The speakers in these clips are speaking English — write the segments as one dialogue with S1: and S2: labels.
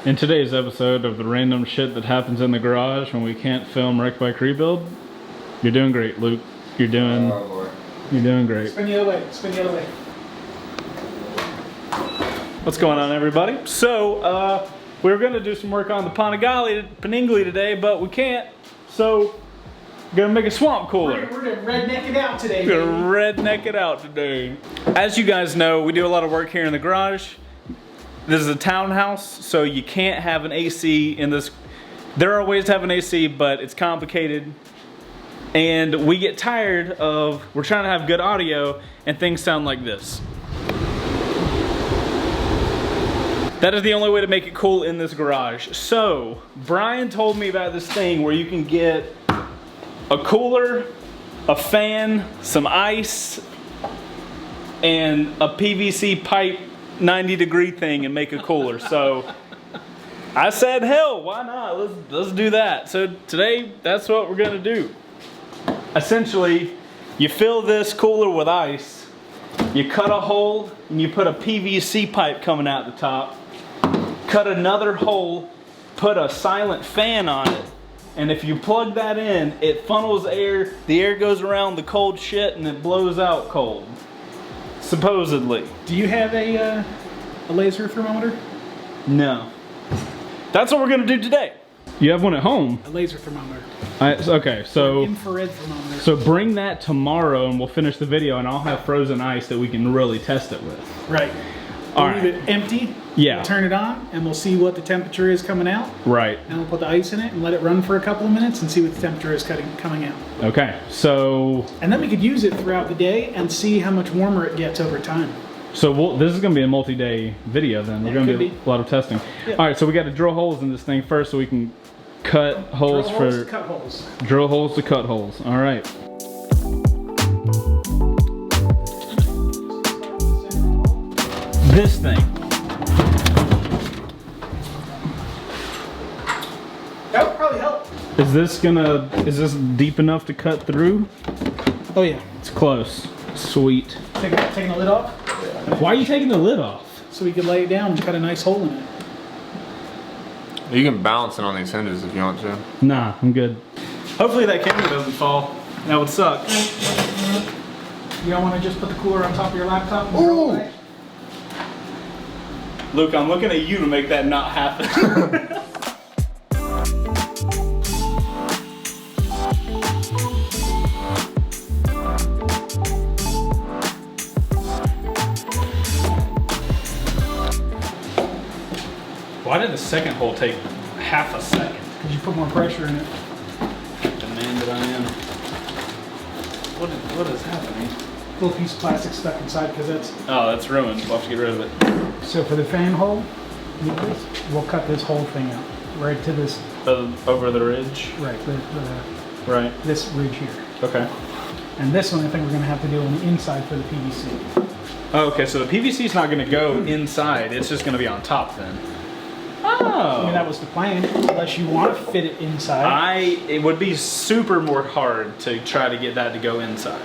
S1: In today's episode of the random shit that happens in the garage when we can't film Wreck Bike Rebuild, you're doing great, Luke. You're doing great.
S2: Spin the other way. Spin the other way.
S1: What's going on, everybody? So, we were gonna do some work on the Panigale today, but we can't. So, we're gonna make a swamp cooler.
S2: We're gonna redneck it out today.
S1: We're gonna redneck it out today. As you guys know, we do a lot of work here in the garage. This is a townhouse, so you can't have an AC in this. There are ways to have an AC, but it's complicated. And we get tired of, we're trying to have good audio, and things sound like this. That is the only way to make it cool in this garage. So, Brian told me about this thing where you can get a cooler, a fan, some ice, and a PVC pipe 90-degree thing and make a cooler. So I said, hell, why not? Let's do that. So today, that's what we're gonna do. Essentially, you fill this cooler with ice, you cut a hole, and you put a PVC pipe coming out the top, cut another hole, put a silent fan on it, and if you plug that in, it funnels air, the air goes around the cold shit, and it blows out cold. Supposedly.
S2: Do you have a laser thermometer?
S1: No. That's what we're gonna do today. You have one at home?
S2: A laser thermometer.
S1: Okay, so...
S2: Infrared thermometer.
S1: So bring that tomorrow and we'll finish the video and I'll have frozen ice that we can really test it with.
S2: Right.
S1: All
S2: We'll
S1: right.
S2: leave it empty.
S1: Yeah.
S2: We'll turn it on and we'll see what the temperature is coming out.
S1: Right.
S2: And we'll put the ice in it and let it run for a couple of minutes and see what the temperature is coming out.
S1: Okay, so...
S2: And then we could use it throughout the day and see how much warmer it gets over time.
S1: So this is going to be a multi-day video then. We're going to do a lot of testing.
S2: Yeah.
S1: All right, so we got to drill holes in this thing first so we can cut holes for...
S2: Cut holes.
S1: Drill holes to cut holes. All right. This thing.
S2: That would probably help.
S1: Is this deep enough to cut through?
S2: Oh yeah.
S1: It's close. Sweet.
S2: Taking the lid off
S1: Why are you taking the lid off?
S2: so we could lay it down and cut a nice hole in it.
S3: You can balance it on these hinges if you want to.
S1: Nah, I'm good. Hopefully that camera doesn't fall. That would suck.
S2: You don't want to just put the cooler on top of your laptop and throw it away?
S1: Luke, I'm looking at you to make that not happen. Why did the second hole take half a second?
S2: Because you put more pressure in it.
S1: Demanded I am. What is happening?
S2: Little piece of plastic stuck inside because that's...
S1: Oh, that's ruined. We'll have to get rid of it.
S2: So for the fan hole, we'll cut this whole thing out. Right to this...
S1: Over the ridge?
S2: Right,
S1: Right.
S2: this ridge here.
S1: Okay.
S2: And this one I think we're going to have to do on the inside for the PVC.
S1: Oh, okay, so the PVC is not going to go inside. It's just going to be on top then. Oh.
S2: I mean, that was the plan, unless you want to fit it inside.
S1: It would be super more hard to try to get that to go inside.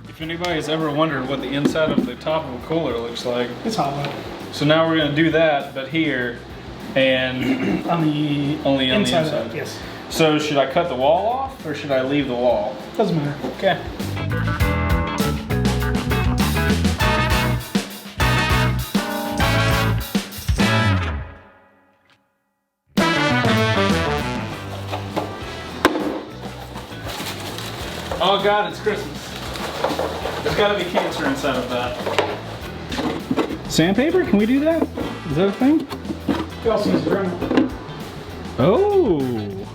S1: If anybody's ever wondered what the inside of the top of a cooler looks like,
S2: It's hollow.
S1: so now we're going to do that, but here, and
S2: On the
S1: only on the
S2: inside.
S1: inside.
S2: Yes.
S1: So should I cut the wall off or should I leave the wall?
S2: Doesn't matter.
S1: Okay. Oh God, it's Christmas. There's gotta be cancer inside of that. Sandpaper? Can we do that? Is that a thing?
S2: You also use a Dremel.
S1: Oh,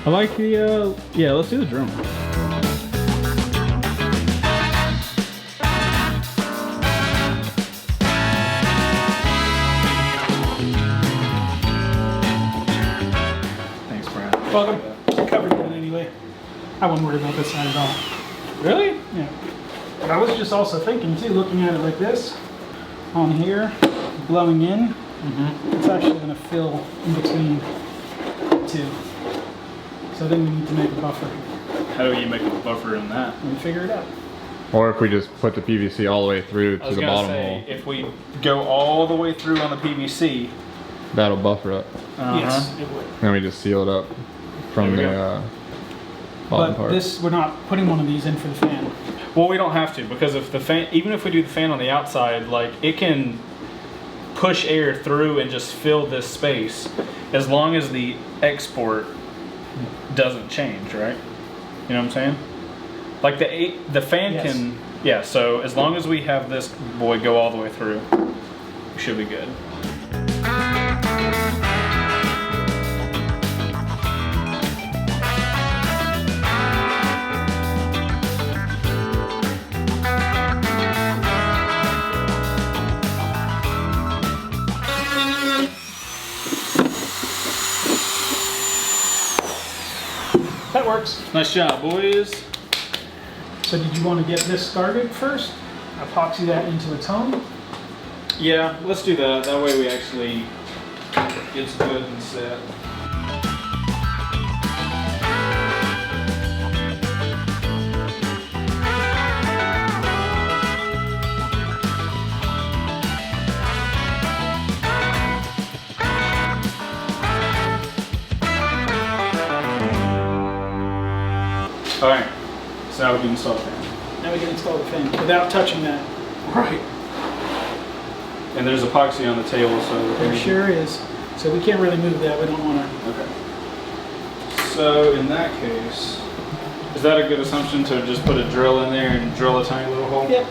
S1: I like the, yeah, let's do the drum. Thanks, Brad.
S2: Welcome. Covered in it anyway. I wouldn't worry about this side at all.
S1: Really?
S2: Yeah. But I was just also thinking too, looking at it like this, on here, blowing in, it's actually going to fill in between too. So then we need to make a buffer.
S1: How do you make a buffer in that?
S2: And figure it out.
S3: Or if we just put the PVC all the way through
S1: I
S3: to
S1: was
S3: the
S1: gonna
S3: bottom
S1: say,
S3: hole,
S1: if we go all the way through on the PVC,
S3: that'll buffer up.
S2: Yes, it would.
S3: Then we just seal it up from
S1: There we
S3: the bottom
S2: But
S3: part.
S2: this, we're not putting one of these in for the fan.
S1: well, we don't have to, because if the fan, even if we do the fan on the outside, like it can push air through and just fill this space, as long as the export doesn't change, right? You know what I'm saying? Like the fan
S2: Yes.
S1: can, yeah. So as long as we have this boy go all the way through, we should be good.
S2: That works.
S1: Nice job, boys.
S2: So did you want to get this started first? Epoxy that into a tone?
S1: Yeah, let's do that. That way we actually gets good and set. All right, so now we can install the fan.
S2: Now we can install the fan without touching that.
S1: Right. And there's epoxy on the table, so
S2: There sure is. So we can't really move that. We don't want to.
S1: Okay. So in that case, is that a good assumption to just put a drill in there and drill a tiny little hole?
S2: Yep.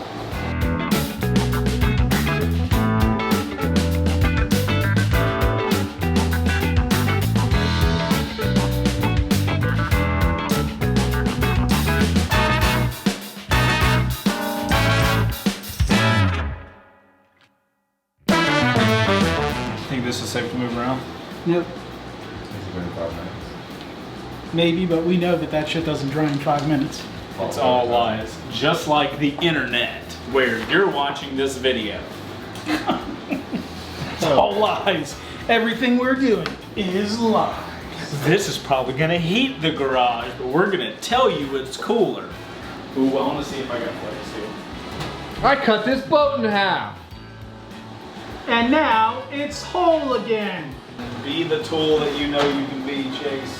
S1: Think this is safe to move around?
S2: Nope. Maybe, but we know that that shit doesn't dry in 5 minutes.
S1: It's all lies. Just like the internet, where you're watching this video.
S2: It's all lies. Everything we're doing is lies.
S1: This is probably gonna heat the garage, but we're gonna tell you it's cooler. Ooh, I wanna see if I got flex here.
S3: I cut this boat in half.
S2: And now it's whole again.
S1: Be the tool that you know you can be, Chase.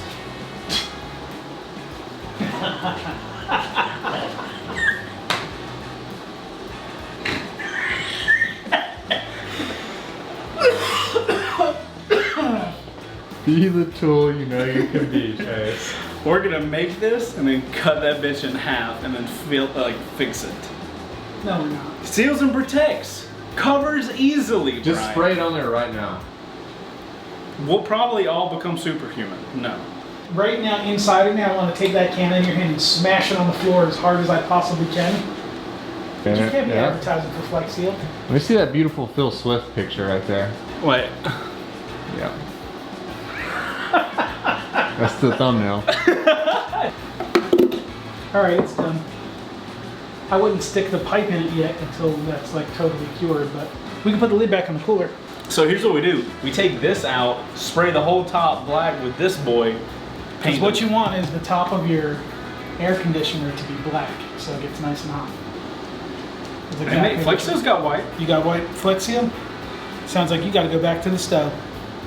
S3: Be the tool you know you can be, Chase.
S1: We're gonna make this and then cut that bitch in half and then fix it.
S2: No, we're not.
S1: Seals and protects. Covers easily,
S3: Just
S1: Brian.
S3: spray it on there right now.
S1: We'll probably all become superhuman. No.
S2: Right now, inside of me, I want to take that can in your hand and smash it on the floor as hard as I possibly can. You can't be advertising for Flex Seal.
S3: Let me see that beautiful Phil Swift picture right there.
S1: Wait.
S3: Yeah. That's the thumbnail.
S2: All right, it's done. I wouldn't stick the pipe in it yet until that's like totally cured, but we can put the lid back on the cooler.
S1: So here's what we do. We take this out, spray the whole top black with this boy.
S2: Because what you want is the top of your air conditioner to be black, so it gets nice and hot. That's exactly
S1: Flex Seal's got white.
S2: You got white Flex Seal? Sounds like you got to go back to the stove.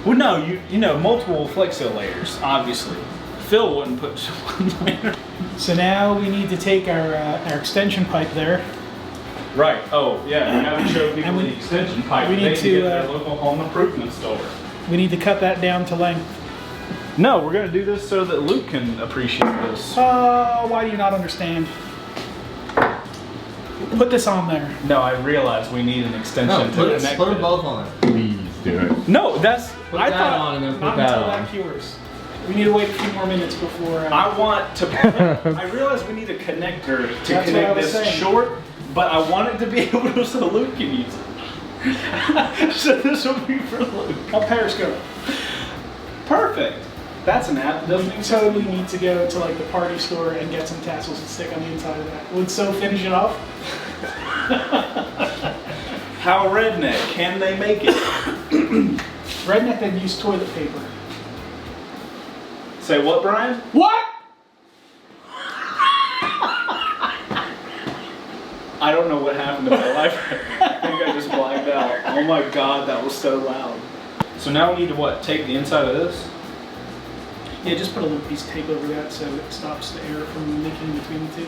S1: Well, no, you know, multiple Flex Seal layers, obviously. Phil wouldn't put just one layer.
S2: So now we need to take our extension pipe there.
S1: Right. Oh, yeah. We haven't showed people
S2: And we-
S1: the extension pipe.
S2: we
S1: They
S2: need
S1: can
S2: to,
S1: get their local home improvement store.
S2: We need to cut that down to length.
S1: No, we're gonna do this so that Luke can appreciate this.
S2: Oh, why do you not understand? Put this on there.
S1: No, I realize we need an extension to connect
S3: put them
S1: it.
S3: both on it. Please do it.
S1: No, that's.
S3: Put
S1: I
S3: that
S1: thought.
S3: on and then
S2: Not
S3: put that
S2: until
S3: on.
S2: that cures. We need to wait a few more minutes before.
S1: I want to. I realize we need a connector to
S2: That's what I
S1: connect
S2: was
S1: this
S2: saying.
S1: short, but I want it to be able to so Luke can use it. So this will be for Luke.
S2: I'll periscope.
S1: Perfect. That's an app that doesn't
S2: We
S1: exist.
S2: totally need to go to like the party store and get some tassels and stick on the inside of that. Would so finish it off?
S1: How redneck can they make it?
S2: Redneck, they'd use toilet paper.
S1: Say what, Brian?
S2: What?
S1: I don't know what happened to my life. I think I just blacked out. Oh my god, that was so loud. So now we need to what? Take the inside of this?
S2: Yeah, just put a little piece of tape over that so it stops the air from leaking between the two.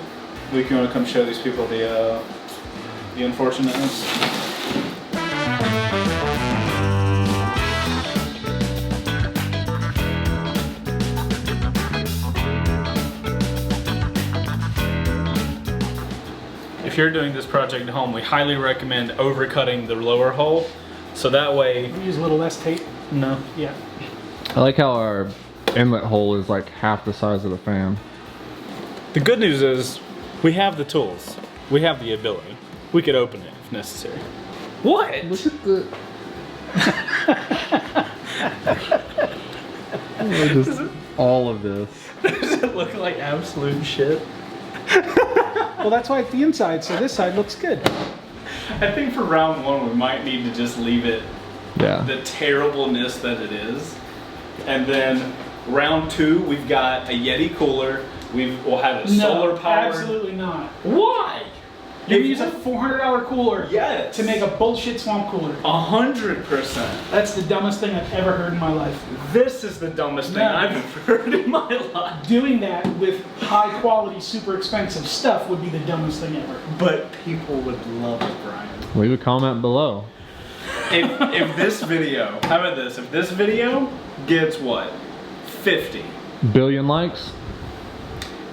S1: Luke, you want to come show these people the unfortunateness? If you're doing this project at home, we highly recommend overcutting the lower hole, so that way...
S2: Use a little less tape.
S1: No.
S2: Yeah.
S3: I like how our inlet hole is like half the size of the fan.
S1: The good news is, we have the tools. We have the ability. We could open it if necessary. What?
S3: Look at the... all of this.
S1: Does it look like absolute shit?
S2: Well, that's why it's the inside, so this side looks good.
S1: I think for round one, we might need to just leave it
S3: Yeah.
S1: the terribleness that it is. And then round two, we've got a Yeti cooler. We'll have it solar powered.
S2: Absolutely not.
S1: Why?
S2: You use a $400 cooler
S1: Yes.
S2: to make a bullshit swamp cooler.
S1: 100%.
S2: That's the dumbest thing I've ever heard in my life.
S1: This is the dumbest thing I've ever heard in my life.
S2: Doing that with high quality, super expensive stuff would be the dumbest thing ever.
S1: But people would love it, Brian.
S3: Leave a comment below.
S1: If this video, how about this? If this video gets what? 50.
S3: Billion likes?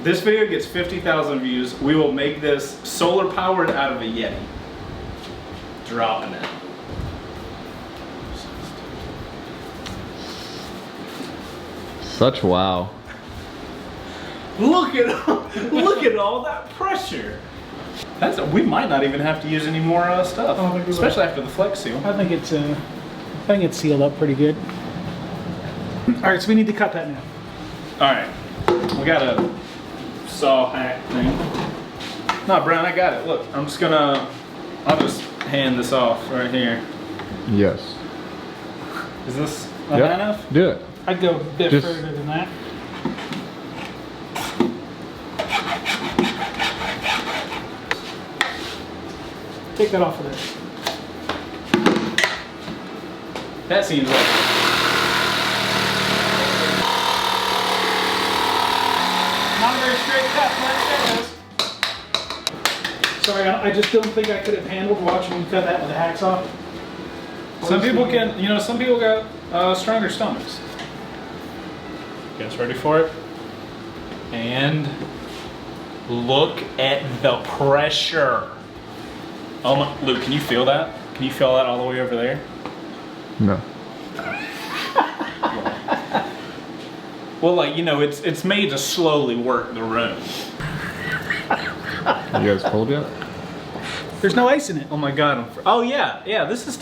S1: This video gets 50,000 views. We will make this solar powered out of a Yeti. Dropping it.
S3: Such wow.
S1: Look at all that pressure. We might not even have to use any more stuff,
S2: I don't think we will.
S1: especially after the Flex Seal.
S2: I think it's sealed up pretty good. All right, so we need to cut that now.
S1: All right, we got a saw hack thing. No, Brown, I got it. Look, I'll just hand this off right here.
S3: Yes.
S1: Is this high enough?
S3: Do it.
S2: I'd go a bit
S3: Just-
S2: further than that. Take that off of there.
S1: That seems like
S2: Not a very straight cut, but it is. Sorry, I just don't think I could have handled watching you cut that with a hacksaw.
S1: some people can. You know, some people got stronger stomachs. You guys ready for it? And look at the pressure. Oh my, Luke, can you feel that? Can you feel that all the way over there?
S3: No.
S1: Well, like, you know, it's made to slowly work the room.
S3: You guys cold yet?
S2: There's no ice in it.
S1: Oh my God. Oh yeah, this is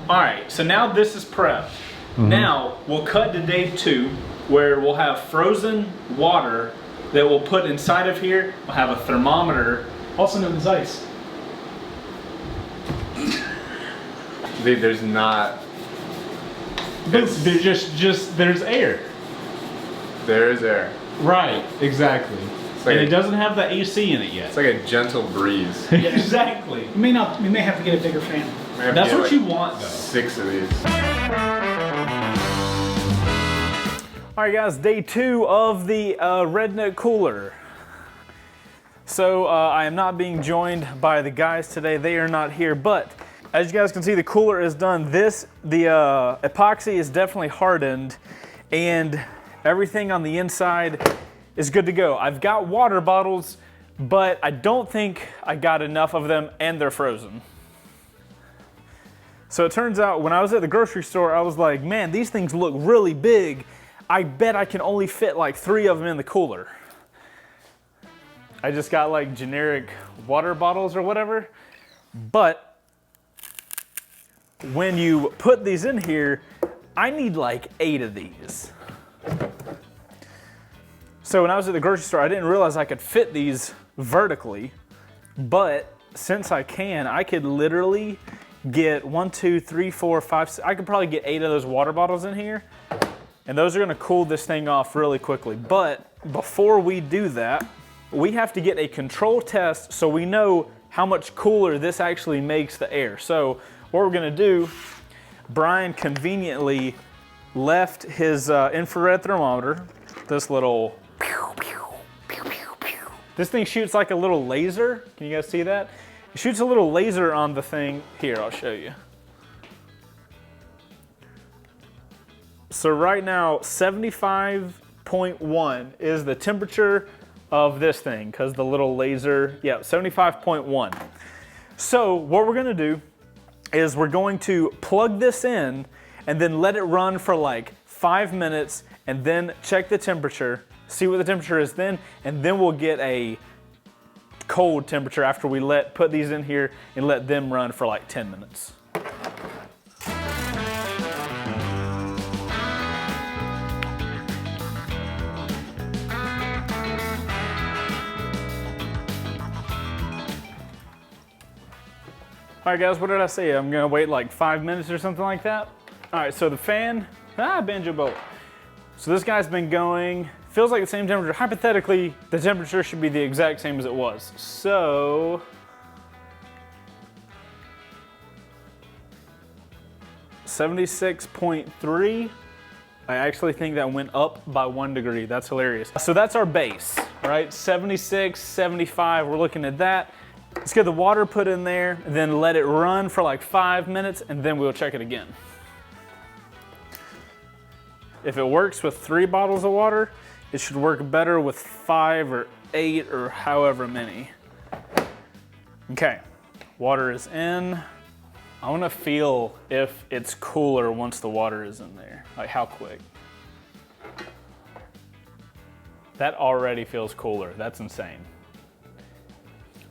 S1: all right, so now this is prep. Now, we'll cut to day 2, where we'll have frozen water that we'll put inside of here. We'll have a thermometer.
S2: Also known as ice.
S3: Dude, there's not.
S1: There's there's air.
S3: There is air.
S1: Right, exactly.
S3: like
S1: and
S3: a-
S1: it doesn't have the AC in it yet.
S3: It's like a gentle we breeze.
S1: Exactly.
S2: We may have to get a bigger fan.
S3: have to
S1: That's
S3: get,
S1: what
S3: like,
S1: you want, though.
S3: 6 of these.
S1: All right, guys, day 2 of the Redneck Cooler. So I am not being joined by the guys today. They are not here, but as you guys can see, the cooler is done. The epoxy is definitely hardened, and everything on the inside is good to go. I've got water bottles, but I don't think I got enough of them, and they're frozen. So it turns out when I was at the grocery store, I was like, man, these things look really big. I bet I can only fit like 3 of them in the cooler. I just got like generic water bottles or whatever. But when you put these in here, I need like 8 of these. So when I was at the grocery store, I didn't realize I could fit these vertically, but since I can, I could literally get 1, 2, 3, 4, 5, 6, I could probably get 8 of those water bottles in here. And those are gonna cool this thing off really quickly. But before we do that, we have to get a control test so we know how much cooler this actually makes the air. So what we're gonna do, Brian conveniently left his infrared thermometer, this little, this thing shoots like a little laser. Can you guys see that? It shoots a little laser on the thing. Here, I'll show you. So right now, 75.1 is the temperature of this thing, because the little laser, yeah, 75.1. So what we're gonna do is we're going to plug this in and then let it run for like 5 minutes and then check the temperature, see what the temperature is then, and then we'll get a cold temperature after we put these in here and let them run for like 10 minutes. All right guys, what did I say? I'm gonna wait like 5 minutes or something like that. All right, so the fan, banjo bolt. So this guy's been going, feels like the same temperature. Hypothetically, the temperature should be the exact same as it was. So, 76.3. I actually think that went up by 1 degree. That's hilarious. So that's our base, right? 76, 75, we're looking at that. Let's get the water put in there, and then let it run for like 5 minutes, and then we'll check it again. If it works with 3 bottles of water, it should work better with 5 or 8 or however many. Okay, water is in. I wanna feel if it's cooler once the water is in there, like how quick. That already feels cooler, that's insane.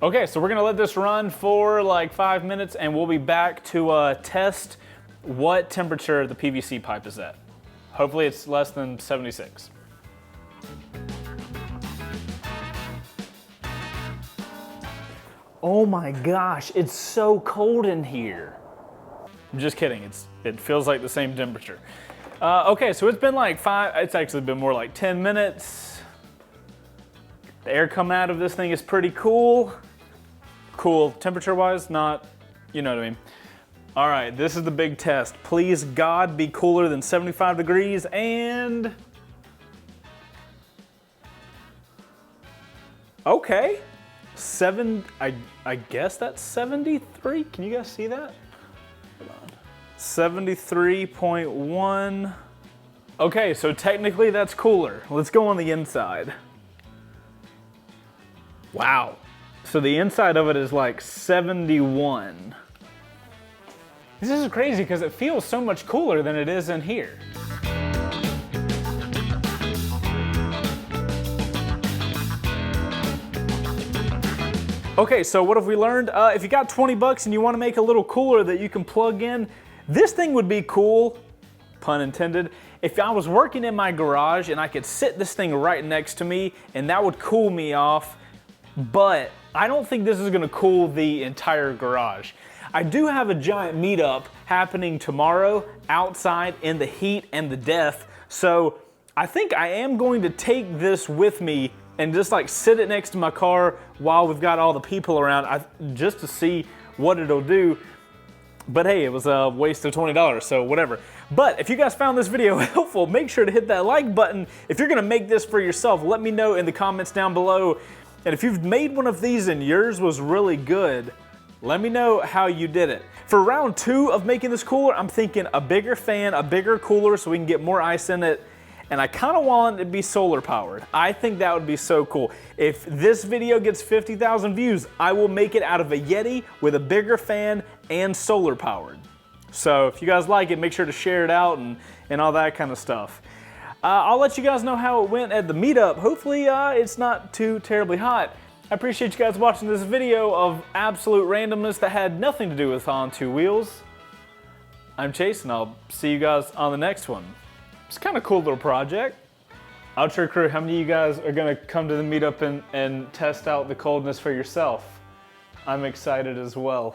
S1: Okay, so we're gonna let this run for like 5 minutes and we'll be back to test what temperature the PVC pipe is at. Hopefully it's less than 76. Oh my gosh, it's so cold in here. I'm just kidding, it feels like the same temperature. Okay, so it's been like it's actually been more like 10 minutes. The air coming out of this thing is pretty cool. Cool, temperature-wise, not, you know what I mean. All right, this is the big test. Please, God, be cooler than 75 degrees and... Okay, I guess that's 73. Can you guys see that? Hold on. 73.1. Okay, so technically that's cooler. Let's go on the inside. Wow. So the inside of it is like 71. This is crazy because it feels so much cooler than it is in here. Okay, so what have we learned? If you got 20 bucks and you want to make a little cooler that you can plug in, this thing would be cool, pun intended, if I was working in my garage and I could sit this thing right next to me and that would cool me off, but I don't think this is gonna cool the entire garage. I do have a giant meetup happening tomorrow outside in the heat and the death, so I think I am going to take this with me and just like sit it next to my car while we've got all the people around, just to see what it'll do. But hey, it was a waste of $20, so whatever. But if you guys found this video helpful, make sure to hit that like button. If you're gonna make this for yourself, let me know in the comments down below. And if you've made one of these and yours was really good, let me know how you did it. For round 2 of making this cooler, I'm thinking a bigger fan, a bigger cooler so we can get more ice in it. And I kind of want it to be solar powered. I think that would be so cool. If this video gets 50,000 views, I will make it out of a Yeti with a bigger fan and solar powered. So if you guys like it, make sure to share it out and all that kind of stuff. I'll let you guys know how it went at the meetup. Hopefully it's not too terribly hot. I appreciate you guys watching this video of absolute randomness that had nothing to do with On Two Wheels. I'm Chase and I'll see you guys on the next one. It's kind of cool little project. Outro crew, how many of you guys are gonna come to the meetup and test out the coldness for yourself? I'm excited as well.